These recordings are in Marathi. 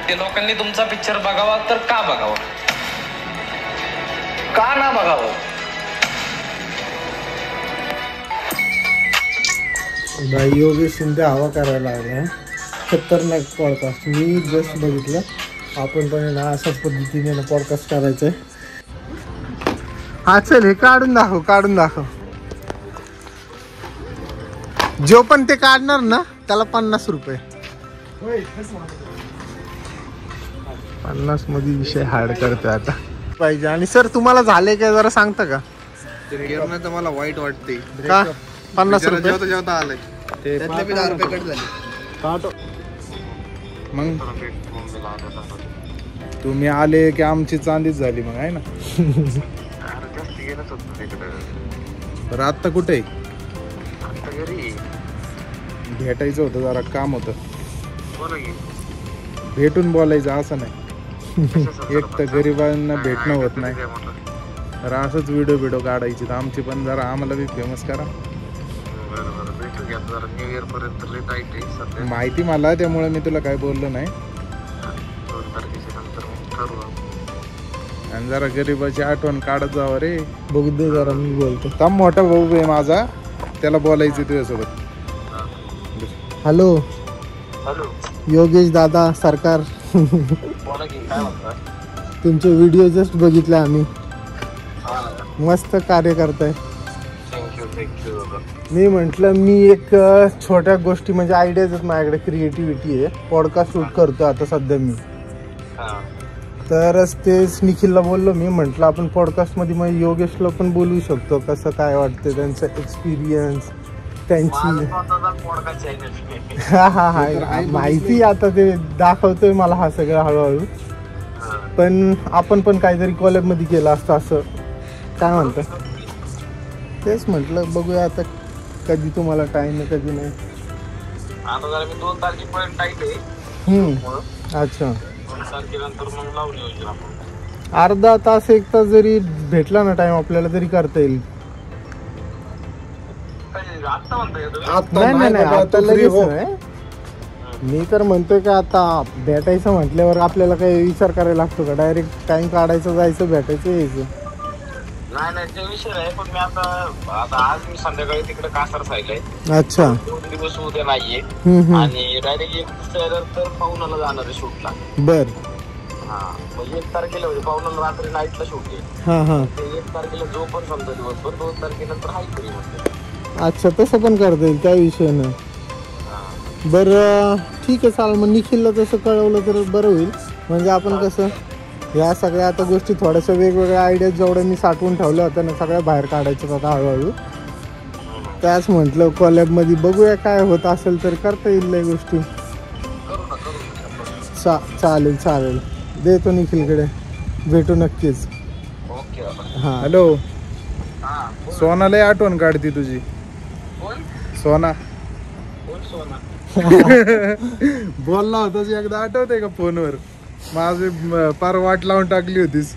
ते लोकांनी तुमचा पिक्चर बघावा तर का बघावा, का ना बघावं? भाई योगेश शिंदे हवा करायला लागला, खतरनाक पॉडकास्ट. मी जस्ट बघितलं, आपण पण ना अशाच पद्धतीने ना पॉडकास्ट करायचंय. हा चल, हे काढून दाखव. जो पण ते काढणार ना त्याला 50 रुपये. 50 मध्ये विषय हार्ड करतोय आता पाहिजे. आणि सर तुम्हाला झाले काय जरा सांगता का? तर मला वाईट वाटते का 50 रुपये जेवता आलंय ते 10 रुपये कट झाले. मग तुम्ही आले की आमची चांदीच झाली मग, आहे ना. तर आत्ता कुठे भेटायचं होतं, जरा काम होतं, भेटून बोलायचं असं नाही. एक तर गरिबांना भेटणं होत नाही, तर असंच व्हिडिओ काढायची. तर आमची पण जरा आम्हाला बी फेमस करा. माहिती मला, त्यामुळे मी तुला काय बोललो नाही. आणि जरा गरिबाची आठवण काढत जावं रे. बघू दे जरा, मी बोलतो. तम मोठा भाऊ आहे माझा, त्याला बोलायचं तुझ्यासोबत. हॅलो योगेश दादा सरकार, तुमचे व्हिडिओ जस्ट बघितले आम्ही, मस्त कार्य करताय. मी म्हटलं मी एक छोट्या गोष्टी म्हणजे आयडियाज आहेत माझ्याकडे, क्रिएटिव्हिटी आहे. पॉडकास्ट शूट करतो आता सध्या मी, तरच तेच निखिलला बोललो. मी म्हटलं आपण पॉडकास्टमध्ये मग योगेशला पण बोलवू शकतो, कसं काय वाटतं त्यांचं एक्सपिरियन्स, त्यांची. हा माहिती आता ते दाखवतोय मला हा सगळं हळूहळू. पण आपण पण काहीतरी कॉलेजमध्ये केलं असतं, असं काय म्हणतं. तेच म्हटलं बघूया आता, कधी तुम्हाला टाइम आहे कधी नाही. आता जरा मी 2 तारखेपर्यंत टाईट आहे. अच्छा, 2 तारखेनंतर मग लावून येऊ आपण. अर्धा तास 1 तास जरी भेटला ना टाइम आपल्याला तरी करता येईल. नाही आता लगेच नाही. मी तर म्हणतोय की आता भेटायचं म्हटल्यावर आपल्याला काही विचार करायला लागतो का? डायरेक्ट टाइम काढायचं, जायचं, भेटायचं, यायचं. नाही ते विषय आहे. पण मी आता आज मी संध्याकाळी तिकडे कासार सायलंय. अच्छा, 2 दिवस उद्या नाहीये. आणि डायरेक्ट 1 तर पाहुणाला जाणार आहे शूटला. बर. हा, मग 1 तारखेला म्हणजे पाहुणाला रात्री नाईटला शूट आहे. हा, 1 तारखेला जो पण समजा दिवसभर, 2 तारखेनंतर हाय तरी म्हणते. अच्छा, तसं पण करता येईल, त्या विषयानं. बरं ठीक आहे, चालेल. मग निखिलला तसं कळवलं तर बरं होईल. म्हणजे आपण कसं ह्या सगळ्या आता गोष्टी थोड्याशा वेगवेगळ्या आयडिया जेवढ्या मी साठवून ठेवल्या होत्या ना, सगळ्या बाहेर काढायच्या आता हळूहळू. त्याच म्हटलं कॉलेजमध्ये बघूया, काय होत असेल तर करता येईल या गोष्टी. चालेल. देतो निखिलकडे, भेटू नक्कीच. हां. हॅलो, सोनाला आठवण काढती तुझी. सोना बोलला होतास एकदा, आठवतंय का फोनवर? माझी पार वाट लावून टाकली होतीस.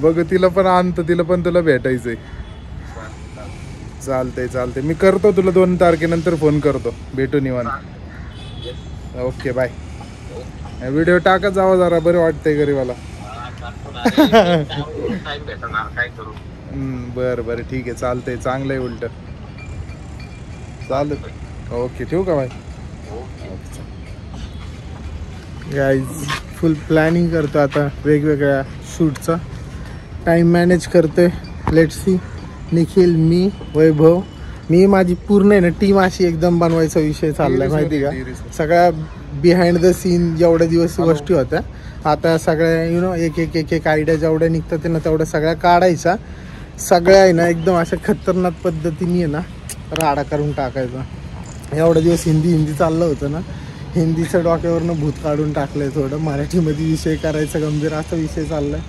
बघ तिला पण आणतो, तिला पण तुला भेटायचंय. चालतंय. मी करतो तुला 2 तारखेनंतर फोन करतो, भेटू निवांत. Okay bye. व्हिडिओ टाकत जावा जरा, बरं वाटतंय गरीबाला. बरं ठीक आहे, चालतंय. चांगलं आहे उलट. चालत. ओके, ठेवू का बाय? गाईज फुल प्लॅनिंग करतो आता वेगवेगळ्या शूटचा. टाइम मॅनेज करतोय. Let's see. निखिल, मी, वैभव, मी माझी पूर्ण आहे ना टीम अशी एकदम बनवायचा विषय चाललाय, माहिती का? सगळ्या बिहाइंड द सीन जेवढ्या दिवस गोष्टी होत्या, आता सगळ्या एक आयडिया जेवढ्या निघतात ना तेवढ्या सगळ्या काढायचा. सगळ्या आहे ना एकदम अशा खतरनाक पद्धतीने आहे ना राडा करून टाकायचा. एवढ्या दिवस हिंदी चाललं होतं ना, हिंदीचं डोक्यावरनं भूत काढून टाकलंय. थोडं मराठीमध्ये विषय करायचा गंभीर असा विषय चाललाय.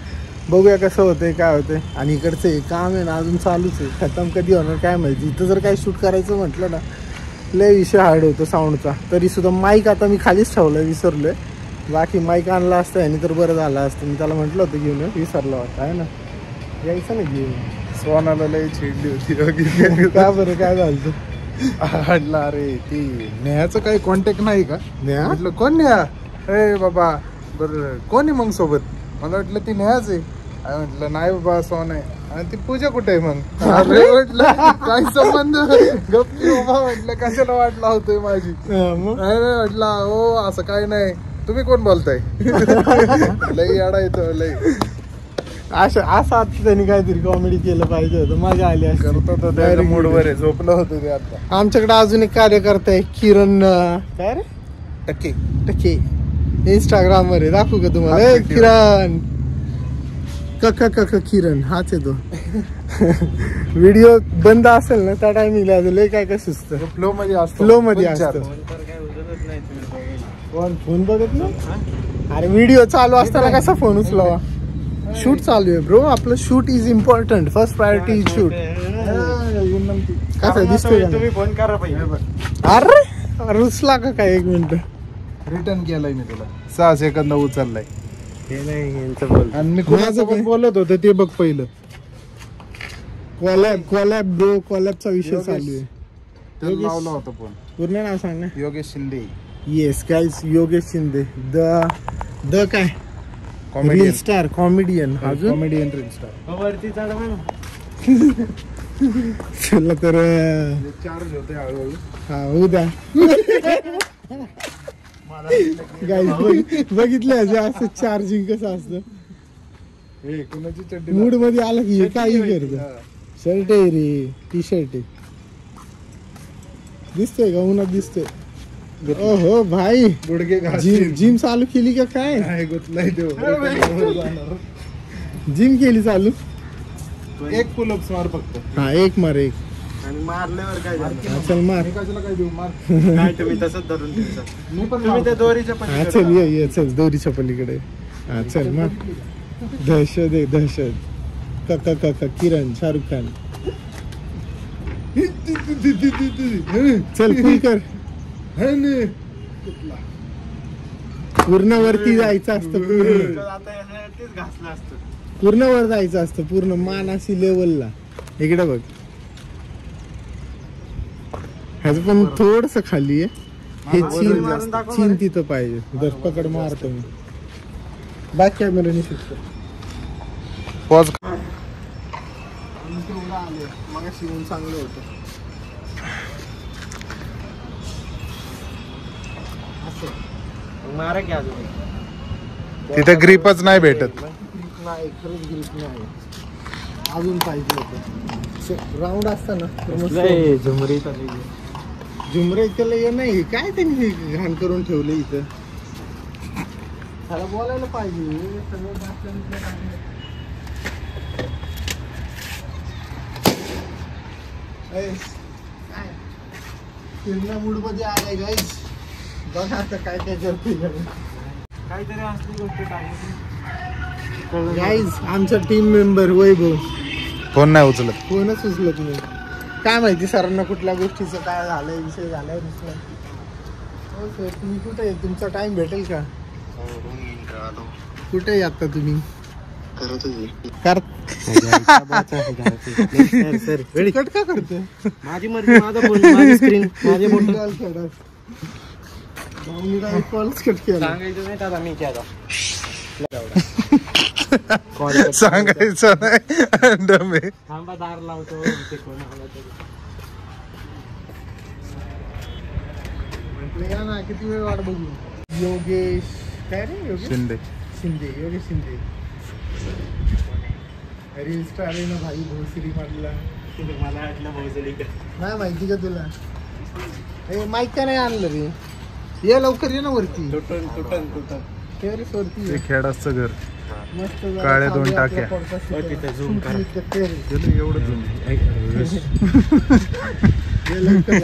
बघूया कसं होतंय, काय होतंय. आणि इकडचं हे काम आहे ना अजून चालूच आहे, खतम कधी होणार काय माहिती. इथं जर काही शूट करायचं म्हटलं ना लय विषय हार्ड होतो साऊंडचा. तरीसुद्धा माईक आता मी खालीच ठेवलं, विसरलोय. बाकी माईक आणला असतं आणि तर बरं झालं असतं. मी त्याला म्हटलं होतं घेऊन, विसरलं होतं, आहे ना. यायचं ना घेऊन. सोनाला लय चिडली होती. का बरं, काय झालं? म्हटलं अरे ती नेहाचं काही कॉन्टॅक्ट नाही का? नेहा? म्हटलं कोण नेहा? ए बाबा बरं कोण आहे मग सोबत? मला वाटलं ती नेहाच आहे. म्हटलं नाही बाबा सोन आहे. आणि ती पूजा कुठे आहे मग? अरे म्हटलं काय संबंध? गप्पी बाबा म्हटलं कशाला वाट लावतोय माझी? मग अरे म्हटलं हो असं काय नाही. तुम्ही कोण बोलताय? लई याडा येतो लई. असं आता त्यांनी काहीतरी कॉमेडी केलं पाहिजे होतं, मजा आली असती. करतो तो त्याच्या मूडवर आहे. झोपलं होतं ते आता. आमच्याकडे अजून एक कार्यकर्ता आहे किरण काय रे टक्के टक्के, इंस्टाग्राम वर आहे. दाखवू का तुम्हाला? हा, ए, किरण कक किरण हाच आहे तो. व्हिडिओ बंद असेल ना त्या टायमिंगला लय काय काय सुचतं. फ्लो मध्ये असतो. फ्लो मध्ये असतो. फोन बघत ना? अरे व्हिडिओ चालू असताना कसा फोन उचलावा? शूट चालू आहे ब्रो, आपलं shoot is important. First priority is shoot. कसं दिसतोय का? तुम्ही फोन करा पाहिजे. अरे रुसला का काय? एक मिनिट रिटर्न केलाय मी तुला. 6 सेकंद उचललाय. हे नाही यांचं बोल. आणि मी कोणासोबत बोलत होतो ते बघ पहिलं. कॉलॅब ब्रो, कॉलॅबचा विषय चालू आहे. त्याला लावला होता फोन. पूर्ण नाव सांग ना. Yogesh Shinde. Yes guys, Yogesh Shinde the काय रील स्टार कॉमेडियन. अजून कॉमेडियन रील स्टार. वरती चढ म्हणा. चला तर चार्ज होते हळूहळू. हा उद्या गाईज बघितलं जे असं चार्जिंग कसं असतं. हे कुणाची चड्डी? मूड मध्ये आलं की हे काही करत. शर्ट आहे रे, टी शर्ट आहे. दिसतोय का? उन्हात दिसतोय. ओहो भाई, गुडघे जिम चालू केली का काय? काय गुतलाय देव. जिम केली चालू? एक पुलअप्स मार फक्त. हा एक मार एक. आणि मारल्यावर काय झालं? हा, चल मार. मी कशाला काय देऊ? मार. काय तुम्ही तसंच धरून ठेवता. मी पण तुम्ही त्या दोरीच्या हा पलीकडे चल ये चल दोरीच्या पलीकडे. हा चल मार. दहशत आहे दहशत. का किरण शाहरुख खान. चल फुल कर. पूर्ण वरती जायचं असतं. आता याच्यावरतीच घासलं असतं. पूर्ण वर जायचं असतं. पूर्ण मानाशी लेवलला. इकडे बघ. ह्याचं पण थोडस खाली आहे. हे चीन तिथं पाहिजे. दर पकड मारतो मी. बाकी कॅमेराने शिकतो. पॉज. मग शिवून चांगलं होतं. मारा की अजून. तिथे ग्रिपच नाही भेटत. नाही खरंच ग्रीप नाही. अजून पाहिजे होतं. राऊंड असतं ना तर मस्त. झुमरी झुमरे त्याला हे नाही. काय त्यांनी घाण करून ठेवलं इथं. त्याला बोलायला पाहिजे. सगळं फिरण्या मूड मध्ये आलाय गाईज. बघा आता काय काय करते काहीतरी असली गोष्ट टाकायची. गाईज. आमचा टीम मेंबर वैभव फोन नाही उचलत. फोनच उचलत नाही. काय माहिती सरांना कुठल्या गोष्टीचं काय झालंय, विषय झालाय दुसरा. हो सर, तुम्ही कुठे आहे? तुमचा टाइम भेटेल का? कुठे आहे आता तुम्ही? कट का करते? माझी मर्जी, माझा फोन, माझी स्क्रीन, माझे बोट. कॉलच कट केला. सांगायचं नाही दादा मी केला. सांगायचं नाही. थांबा दार लावतो. ते कोण आला तरी. म्हटलं या ना, किती वेळ वाट बघू. योगेश काय रे? योगेश शिंदे. शिंदे. योगेश शिंदे रील स्टार आहे ना भाई. भोसरी मधला. मला वाटलं भोसरी का नाही माहिती का तुला? हे माईक का नाही आणलं रे? ये लवकर ये ना वरती. तुटन तुटन तुटन. टेरेस वरती ते खेडाचं घर. मस्त. काळ्या दोन टाक्या. तिथे झूम करा. एवढं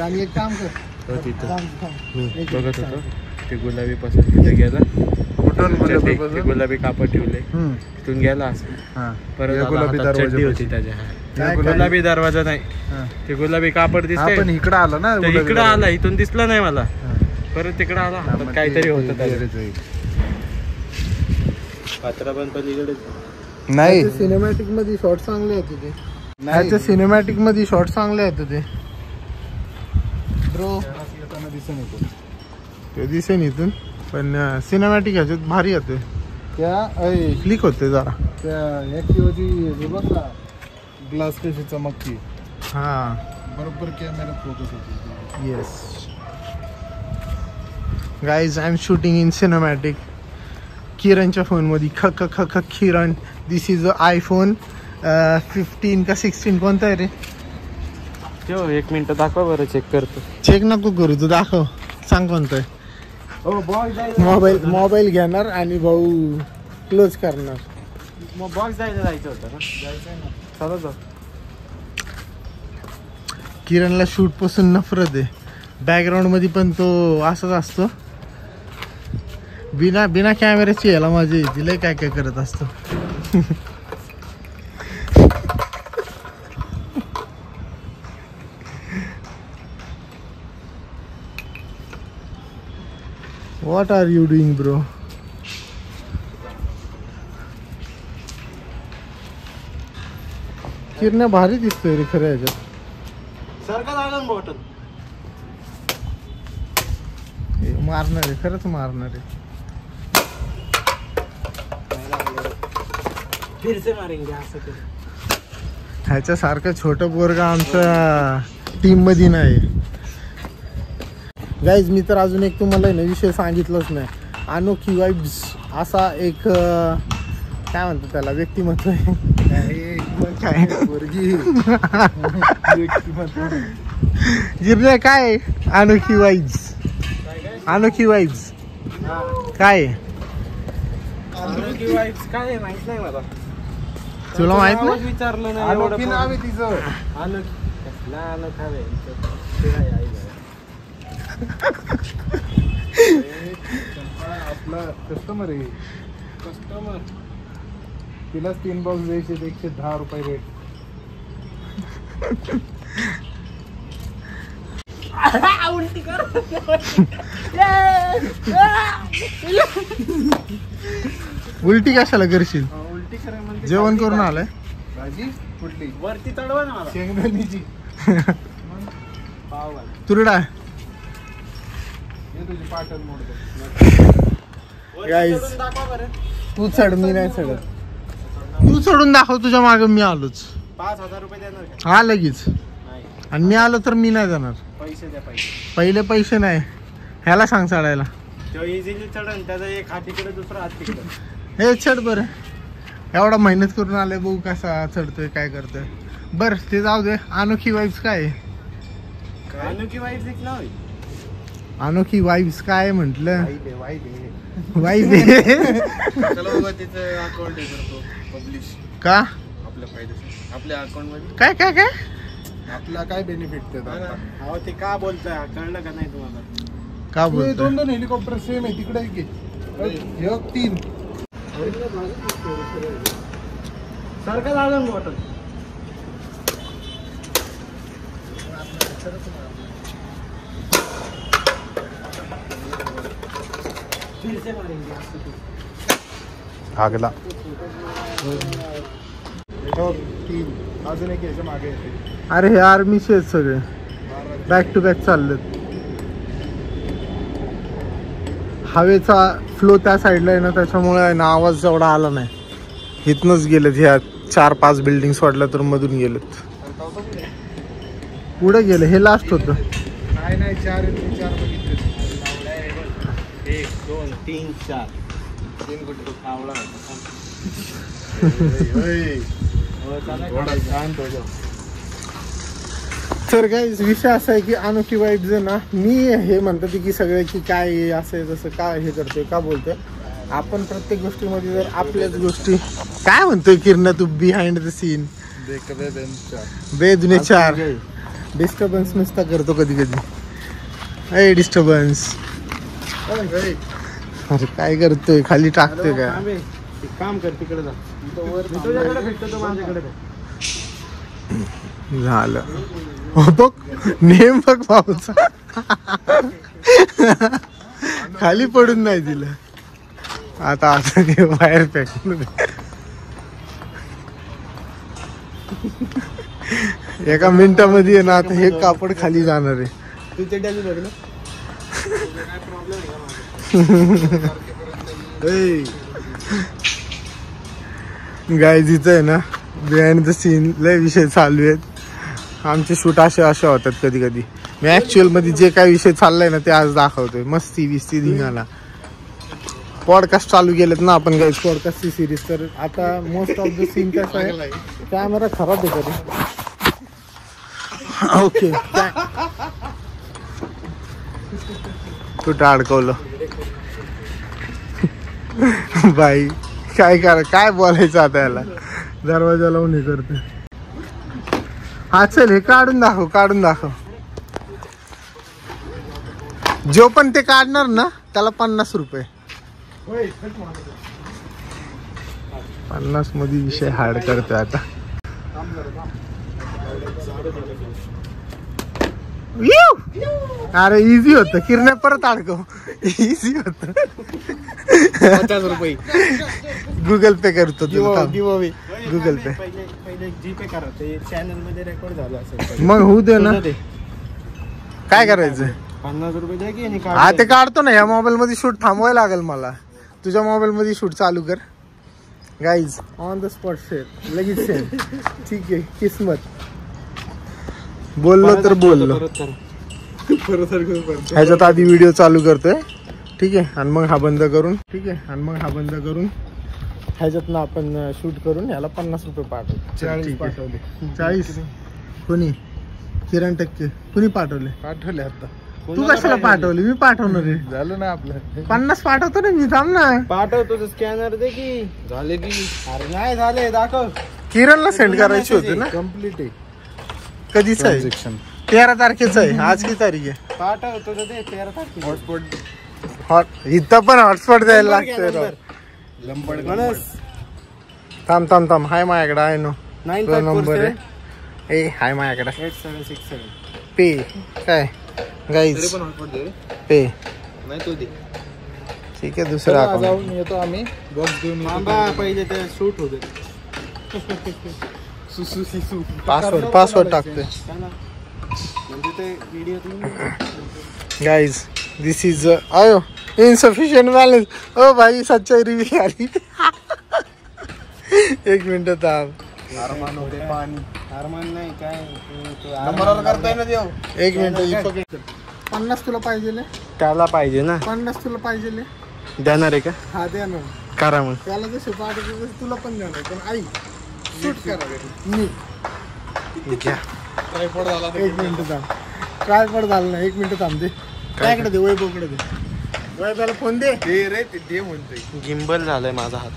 आणि एक काम कर. बघत होतो ते गुलाबी पासून तिथे गेला. कुठून ते गुलाबी कापड ठेवले. तिथून गेला असं. परत गुलाबी चड्डी होती त्याच्या. गुलाबी दरवाजा नाही. ते गुलाबी कापड दिसते. पण इकडं आला ना. इकडं आला. इथून दिसला नाही मला. परत तिकडं आला. काहीतरी होतं त्याच्या. पात्रा पण पलीकडे नाही. सिनेमॅटिक मध्ये शॉर्ट चांगले होते ते. सिनेमॅटिक मध्ये शॉर्ट चांगले होते ते. ब्रो येताना दिसून येतो ते दिसेन इथून पण सिनेमॅटिक ह्याच्यात भारी येते त्या क्लिक होते जरा त्या ॲक्टिवाची हे बघ ना ग्लास कशी चमकती हां बरोबर कॅमेरा फोकस होती yes guys I am shooting in cinematic किरणच्या फोनमध्ये ख ख ख ख किरण दिस इज आयफोन 15 का 16 कोणता आहे रे ठेव 1 मिनिट दाखवा बरं चेक करतो चेक नको करू तू दाखव सांग कोणतं आहे हो बॉक्स मोबाईल घेणार आणि भाऊ क्लोज करणार बॉक्स जायचं होतं ना चला जाऊ किरणला शूट पासून नफरत आहे बॅकग्राऊंड मध्ये पण तो असाच असतो बिना कॅमेऱ्याची यायला मजा येते लय काय काय करत असतो what are you doing bro Kiran भारी दिसतोय रे खरं ह्याच्यात सारखं लागलं बॉटल मारणार आहे खरंच मारणार आहे फिरसे मारेंगे असं करू ह्याच्यासारखं छोटं पोरगा आमच्या टीम मध्ये नाही गाईज मी तर अजून एक तुम्हाला ना विषय सांगितलंच नाही अनोखी वाइब्स असा एक काय म्हणतो त्याला व्यक्तिमत्व आहे काय गिरण्या काय अनोखी वाइब्स काय काय माहित नाही मला तुला माहित नाही विचारलं नाही अनोखी नाव आहे तिचं आपला कस्टमर आहे कस्टमर तिलाच 3 बॉक्स द्यायचे 110 रुपये रेट उलटी कशाला करशील उलटी करा म्हणते जेवण करून आलाय भाजी कुठली वरती चढवा ना मला शेंगदाणीची पाव तुरडा हे तुझी पाटण मोडतो गाईज दाखवा बरं तू चढ मी नाही चढत तू चढून दाखव तुझ्या मागे मी आलोच 5,000 रुपये देणार का हा लगेच नाही आणि मी आलो तर मी नाही जाणार पैसे द्या पैसे पहिले पैसे नाही ह्याला सांग चढायला तो इझिली चढन त्याचा एक हात तिकडे दुसरा हात तिकडे हे चढ बरं एवढा मेहनत करून आले बघू कसा चढतोय काय करतोय बरं ते जाऊ दे अनोखी वाईब्स काय अनोखी वाईफ दिसला होय अनोखी वाईब्स काय म्हटलं वाईले वाईब चला बघा तिचं अकाउंट हे करतो पब्लिश का आपल्या फायद्यासाठी आपल्या अकाउंट मध्ये काय काय काय आपला काय बेनिफिट देतात हो ते का बोलताय कळलं का नाही तुम्हाला का बोलतोय दोन हेलिकॉप्टर सेम आहे तिकडे की एक 3 सारखं लागलं बॉटल फिरसे मारेंगे असं करू. आगला 3 अजून एक याच्या मागे येते अरे हे आर्मीचे आहेत सगळे बॅक टू बॅक चाललेत हवेचा फ्लो त्या साईडला आहे ना त्याच्यामुळे ना आवाज एवढा आला नाही इथनच गेलेत ह्या 4-5 बिल्डिंग वाटल्या तर मधून गेलेत पुढे गेले हे लास्ट होतं नाही 4 बघितले 1 2 3 4 3 कुठे आवळा थोडा शांत हो जाओ तर काय विषय असा आहे की अनोखी वाईट जे ना मी हे म्हणतात की सगळे की काय असं आहे तसं काय हे करतोय का बोलतोय आपण प्रत्येक गोष्टीमध्ये जर आपल्याच गोष्टी काय म्हणतोय किरण तू बिहाइंड द सीन बेदुने 4 डिस्टर्बन्स नुसता करतो कधी कधी ए डिस्टर्बन्स अरे काय करतोय खाली टाकतोय का काम कर तिकडे जा तुझ्याकडे भेटतो तो माझ्याकडे झालं हो बघ नेम बघ पाऊसा खाली पडून नाही दिलं आता ते बाहेर फेकून एका मिनिटामध्ये ना आता हे कापड खाली जाणार आहे तू ते डॅली बघ ना. गाईज इथं आहे ना बिहाइंड द सीन लय विषय चालू आहेत. आमचे शूट असे होतात कधी कधी. मी ऍक्च्युअल मध्ये जे काही विषय चाललाय ना ते आज दाखवतोय. मस्ती बिस्ती धिंगाणा. पॉडकास्ट चालू केलेत ना आपण गाईज, पॉडकास्टची सिरीज. तर आता मोस्ट ऑफ द सीन कसं आहे, कॅमेरा खराब आहे कधी. ओके कुठं अडकवलं बाई. काय बोलायचं आता याला. दरवाजा लावून हे करते. हा चल हे काढून दाखव. जो पण ते काढणार ना त्याला 50 रुपये. 50 मध्ये विषय हार्ड करतोय आता. अरे इझी होत. किरण्या परत अडकव. इझी होत. 50 रुपये गुगल पे करतो गुगल पे. पहिले जीपे करा. ते चॅनल मध्ये रेकॉर्ड झालं असेल. मग होऊ दे ना. काय करायचं. 50 रुपये द्या की. हा ते काढतो ना. या मोबाईल मध्ये शूट थांबवायला लागेल मला. तुझ्या मोबाईल मध्ये शूट चालू कर. Guys on the spot share लगेच शेअर. ठीक आहे. किस्मत बोललो तर बोललो. ह्याच्यात आधी व्हिडिओ चालू करतोय. ठीक आहे. आणि मग हा बंद करून ह्याच्यात ना आपण शूट करून ह्याला 50 रुपये पाठवले. 40 पाठवले. 40 कोणी. किरण टक्के कुणी पाठवले आता. तू कशाला पाठवले. मी पाठवणार आहे. झालं ना आपलं. 50 पाठवतो ना मी. थांब ना. पाठवतो. स्कॅनर दे की. झाले की. अरे नाही झाले. दाखव. किरणला सेंड करायची होती ना. कम्प्लीट आहे कधीच आहे. 13 तारखेचं आहे. आज किती तारीख आहे. पाठवतो ते 13 तारखेला. हॉटस्पॉट इथं पण हॉटस्पॉट द्यायला लागतंय. थांब हाय माझ्याकडे आहे नो. 9 नंबर आहे. ए हाय माझ्याकडे. 8767 पे काय गाईज पे. नाही तो दे. ठीक आहे. दुसरा जाऊन येतो आम्ही. बॉक्स घेऊन पहिले ते शूट होते. पासवर्ड टाकतोय. म्हणजे ते व्हिडिओ गाईज दिस इज आयो इनसफिशियंट बॅलन्स. ओ भाई सच्चाई रिव्ह्यू आली. 1 मिनिट थांब. अरमान होते पाणी. अरमान नाही काय नंबरवर करताय ना देव. 1 मिनिट. 50 तुला पाहिजे. त्याला पाहिजे ना. 50 तुला पाहिजे. देणार आहे का. हा द्या ना. करा मग. त्याला जसे पाठवतो तसे तुला पण देणार. पण आई शूट करा मी. घ्या. ट्रायपॉड झाला. 1 मिनिट थांब. ट्रायपॉड झालं ना. 1 मिनिट थांब. दे त्याकडे दे. वैभवकडे दे. वैभवला फोन दे. दे रे ते म्हणतोय. गिम्बल झालंय माझा हात.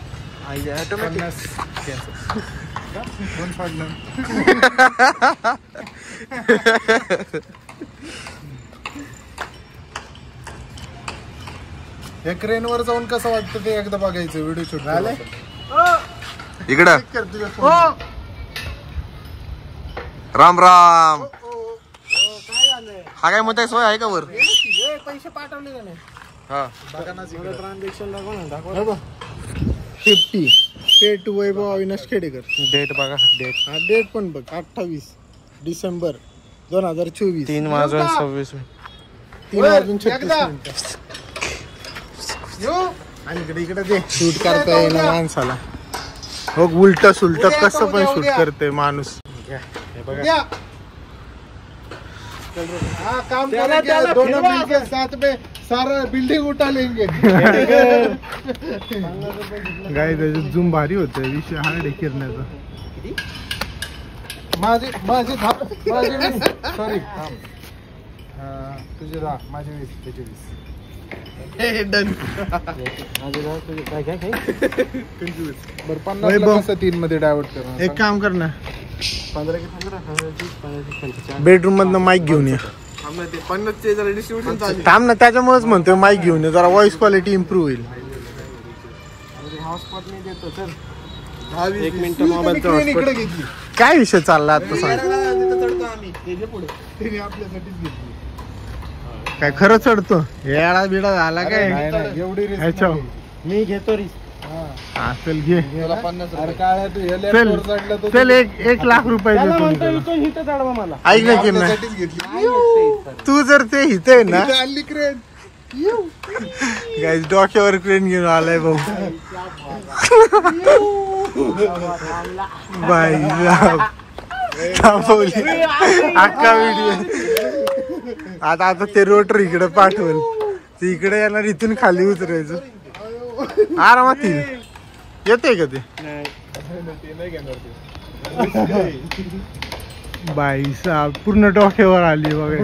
या क्रेन वर जाऊन कसं वाटतं ते एकदा बघायचं. व्हिडिओ शूट झालंय? इकडं कर तुझ्या फोन. राम राम. काय झालंय. हा काय म्हणताय सोय आहे का वर. पैसे पाठवले का नाही. हा ट्रान्झॅक्शन दाखव. 50 pay to Vaibhav Avinash Khedekar. Date बघा. डेट हा डेट पण बघ. 28 डिसेंबर 2024. 3:26. 3:36. आणि इकडे दे. शूट करता येईल माणसाला. हो उलट सुलट कसं पण शूट करते माणूस. काम करेंगे 2 मिनट साथ में सारा बिल्डिंग उठा लेंगे. गाय त्याच्यात झूम भारी होत. विषय हार्ड आहे किरण्याचा. माझे सॉरी तुझे राहा. माझे 20 त्याचे 20. डन. बरं 50 कसं 3 मध्ये डायव्हर्ट करणार. एक काम कर ना. 15 की 15 बेडरूम मधनं माईक घेऊन ये. 50 जरा डिस्ट्रीब्युशन चालू. थांब ना. त्याच्यामुळेच म्हणतोय माईक घेऊन ये. जरा व्हॉइस क्वालिटी इम्प्रूव्ह होईल. हॉटस्पॉट नाही देतो. चल 1 मिनिट मोबाईलचा इकडे हॉटस्पॉट. घेतली. काय विषय चालला आता सांग. तिने आपल्यासाठीच घेतली. काय खरं चढतो. येडा बिडा झाला काय. नाही, एवढी रिस्क ह्याच्या नाही. मी घेतो रिस्क. हा चल घे. याला 50 अरे काळ्या तू हे चल लेफ्टवर चढला तो चल 1 लाख रुपये देतो मी तुला. ऐक ना की ना आपल्यासाठीच घेतली. तू जर ते हित आहे ना इथे आली क्रेन. गाईज डोक्यावर क्रेन घेऊन आलाय भाऊ. बाई थांबवली अख्खा व्हिडिओ. आता ते रोटर इकडे पाठवल, ते इकडे येणार, इथून खाली उतरायचं आरामात येईल. येते का ते बाई साहेब पूर्ण डोक्यावर आली बघा.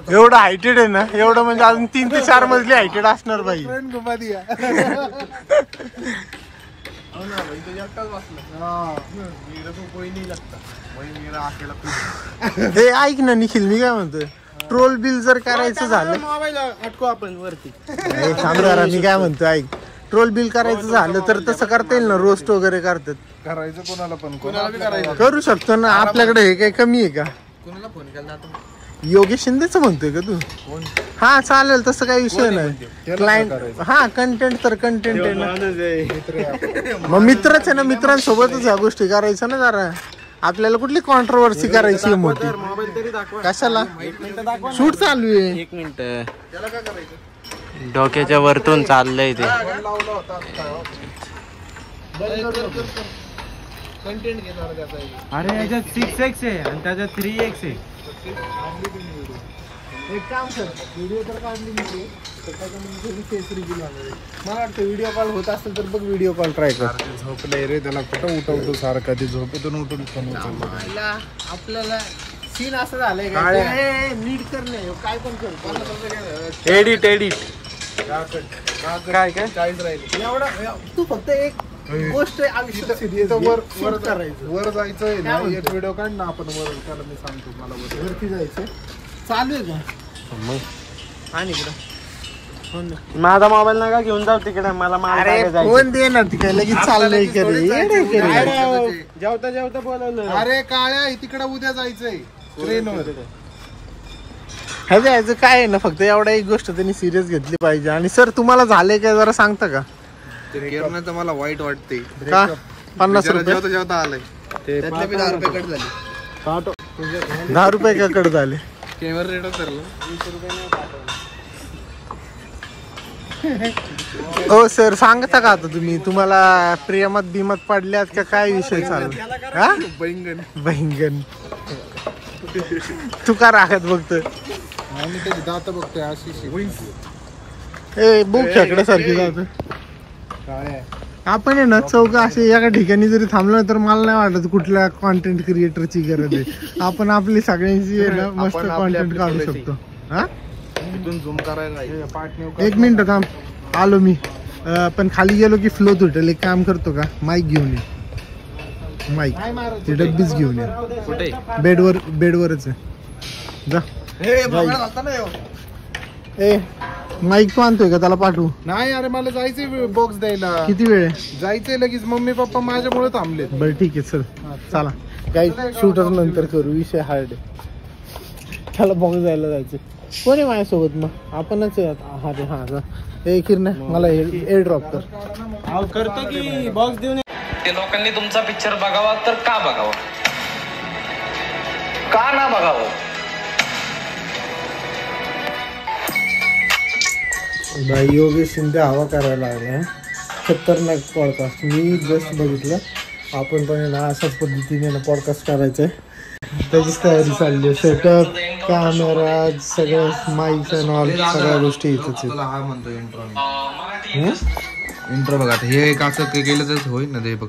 एवढं हायटेड आहे ना, एवढं म्हणजे अजून 3 ते 4 मजली हायटेड असणार बाई. ट्रेन घुमा दिया. हे ऐक ना निखिल, मी काय म्हणतोय, ट्रोल बिल जर करायचं झालं, मोबाईल अटकू आपण वरती. थांब जरा, मी काय म्हणतोय ऐक, ट्रोल बिल करायचं झालं तर तसं करता येईल ना, रोस्ट वगैरे करतात. करायचं कोणाला पण करायचं. करू शकतो ना, आपल्याकडे हे काही कमी आहे का? कोणाला फोन केला आता? योगेश शिंदेच म्हणतोय का तू? हा चालेल, तसं काही विषय नाही. क्लायंट हा कंटेंट तर कंटेंट आहे ना, मग मित्रच आहे ना, मित्रांसोबतच ह्या गोष्टी करायच्या ना. जरा आपल्याला कुठली कॉन्ट्रोवर्सी करायची आहे मोठी? मोबाईल तरी दाखवा. कशाला? शूट चालू आहे. 1 मिनिट. डोक्याच्या वरतून चाललंय ते. कंटेंट घेणार त्याचा. अरे याच्यात 6x आहे आणि त्याच्यात 3x आहे. एक काम कर, व्हिडिओ तर काढली मी, फेस रिव्ह्यू लागणार. मला वाटतं व्हिडिओ कॉल होत असेल तर बघ, व्हिडिओ कॉल ट्राय कर. झोपलंय रे, त्याला कुठं उठवतो सारखा, ते झोपेतून उठून फोन उचलतो. आपल्याला सीन असं झालंय का, नीट करणे काय पण करतो. एडिट काय 40 राहिले. एवढा तू फक्त एक गोष्ट आयुष्यात सिरियस वर करायचं. वर जायचंय ना, एक व्हिडिओ काढ ना आपण वर. त्याला मी सांगतो, मला वरती जायचं चालू आहे का? आणि इकडं माझा मोबाईल नका घेऊन जाऊ तिकडे, मला फोन दे ना, तिकडे लगेच चाललंय का रे? जेवता जेवता बोलावलं. अरे काळ्या तिकडे उद्या जायचंय ट्रेनवर. ह्या जायचं काय आहे ना, फक्त एवढा एक गोष्ट त्यांनी सिरियस घेतली पाहिजे. आणि सर तुम्हाला झालंय काय जरा सांगता का? केरनाचं मला वाईट वाटते. का 50 रुपये जेवता जेवता आलंय. त्यातले 10 रुपये कट झाले. 10 रुपये का कट झाले? केवर रेट उतरलं. हो सर, सांगता का आता तुम्ही, तुम्हाला प्रेमात बिमत पडल्यात का काय विषय चालू? हा बैंगन तू का राखत बघतोय? आणि त्याची दात बघतोय अशी. ए बुक खेकड्यासारखी जात. काळ्या आपण आहे ना चौघं असे एका ठिकाणी जरी थांबलो तर मला नाही वाटत कुठल्या कॉन्टेंट क्रिएटरची गरज आहे. आपण आपली सगळ्यांची आहे ना मस्त कॉन्टेंट काढू शकतो. हा इथून झूम करायला एक मिनिट थांब, आलो मी. पण खाली गेलो की फ्लो तुटेल. एक काम करतो का, माईक घेऊन ये. माईक ती डब्बीच घेऊन ये. कुठे? बेडवरच आहे. जा. ए माईक तू आणतोय का, त्याला पाठवू? नाही. अरे मला जायचंय बॉक्स द्यायला. किती वेळ आहे? जायचंय लगेच. मम्मी पप्पा माझ्यामुळे थांबले. बरं ठीक आहे, चल चला. काही शूटर नंतर करू, विषय हार्ड आहे. त्याला बॉक्स जायला जायचं. कोण आहे माझ्यासोबत? मग आपणच हा रे. हा जा. ए किरण, मला एअर ड्रॉप कर. करतो की बॉक्स देऊन. ते लोकांनी तुमचा पिक्चर बघावा तर का बघावा, का ना बघावं? भाई योगेश शिंदे हवा करायला लागला. खतरनाक पॉडकास्ट मी जस्ट बघितलं. आपण पण ना अशाच पद्धतीने ना पॉडकास्ट करायचं आहे. त्याचीच तयारी चालली आहे. सेटअप, कॅमेरा, सगळं माईक अँड ऑल सगळ्या गोष्टी इथंच आहेत. हा म्हणतो इंट्रो बघा. हे एक असं केलं तर होईल ना ते बघ.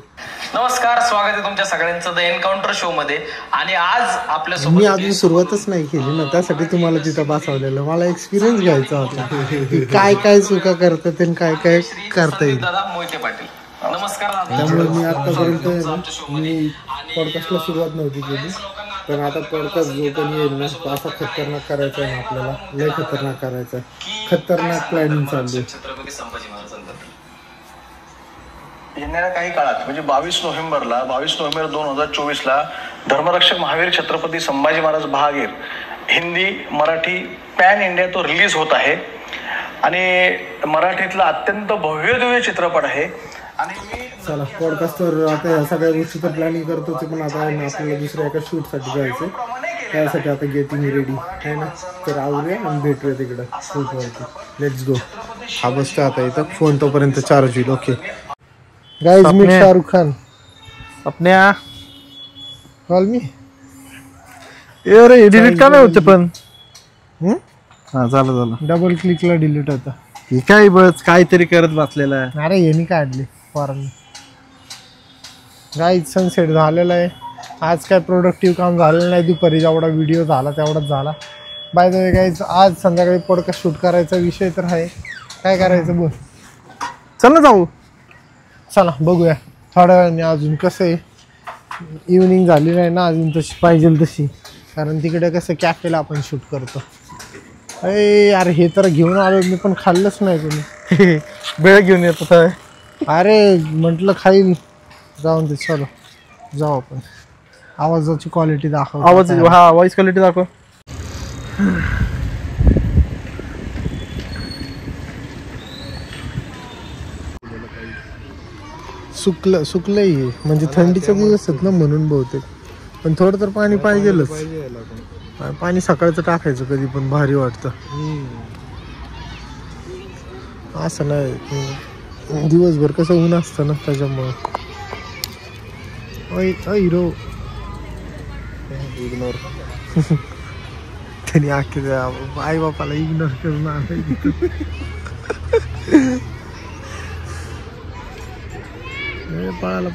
नमस्कार, स्वागत आहे तुमच्या सगळ्यांचं द एन्काउंटर शो मध्ये. आणि आज आपल्या मी अजून सुरुवातच नाही केली ना, त्यासाठी तुम्हाला तिथं बसवलेलं. मला एक्सपिरियन्स घ्यायचा होता की काय काय चुका करतात आणि काय काय करता येईल. दादा मोहिते पाटील. नमस्कार दादा. त्यामुळे मी आतापर्यंत मी पॉडकास्टला सुरुवात नव्हती केली, पण आता पॉडकास्ट जो पण येईल ना तो असा खतरनाक करायचा आहे ना, आपल्याला लय खतरनाक करायचा आहे. खतरनाक प्लॅनिंग चालू आहे. छत्रपती संभाजी महाराजांबद्दल येणाऱ्या काही काळात म्हणजे 22 नोव्हेंबर 2024 धर्मरक्षक महावीर छत्रपती संभाजी महाराज बहागीर हिंदी मराठी पॅन इंडिया तो रिलीज होत आहे. आणि मराठीतला अत्यंत भव्यदिव्य चित्रपट आहे. आणि मी चला पॉडकास्टवर आता या सगळ्या गोष्टीचं प्लॅनिंग करतो पण आता आहे ना आपल्याला दुसऱ्या एका शूटसाठी जायचं. त्यासाठी आता गेटिंग रेडी आहे ना. तर आवरूया आणि भेटूया तिकडं शूटवरती. Let's go. हा बसतो आता इथं. फोन तोपर्यंत चार्ज होईल. Okay guys meet Shahrukh Khan. आपल्या कॉल मी. अरे डिलीट का नाही होते पण. हा झालं डबल क्लिकला डिलीट होता. हे काय बस काहीतरी करत बसलेला आहे. अरे यांनी काढले फॉरन. गाईज सनसेट झालेला आहे. आज काय प्रोडक्टिव्ह काम झालेलं नाही. दुपारी जेवढा व्हिडिओ झाला तेवढाच झाला. बाय द वे गाईज आज संध्याकाळी पॉडकास्ट शूट करायचा विषय तर आहे. काय करायचं बोल. चल ना जाऊ. चला बघूया थोड्या वेळाने. अजून कसं आहे इव्हनिंग झाली नाही ना अजून तशी पाहिजे तशी. कारण तिकडे कसं कॅफेला आपण शूट करतो. अरे हे तर घेऊन आलो मी पण खाल्लंच नाही कोणी. वेळ घेऊन येतो. अरे म्हटलं खाईल. जाऊन दे चलो जाऊ आपण. आवाजाची क्वालिटी दाखव. आवाज हा व्हॉइस क्वालिटी दाखव. सुकलंय हे. म्हणजे थंडीचा दिवस आहेत ना म्हणून बहुतेक. पण थोडं तर पाणी पाहिजेलच. पाणी सकाळचं टाकायचं कधी पण भारी वाटतं. असं नाही दिवसभर कसं ऊन असतं ना त्याच्यामुळं. Hero ignore. त्यांनी आखे आई बापाला इग्नोर करून आणायचं. पळाला.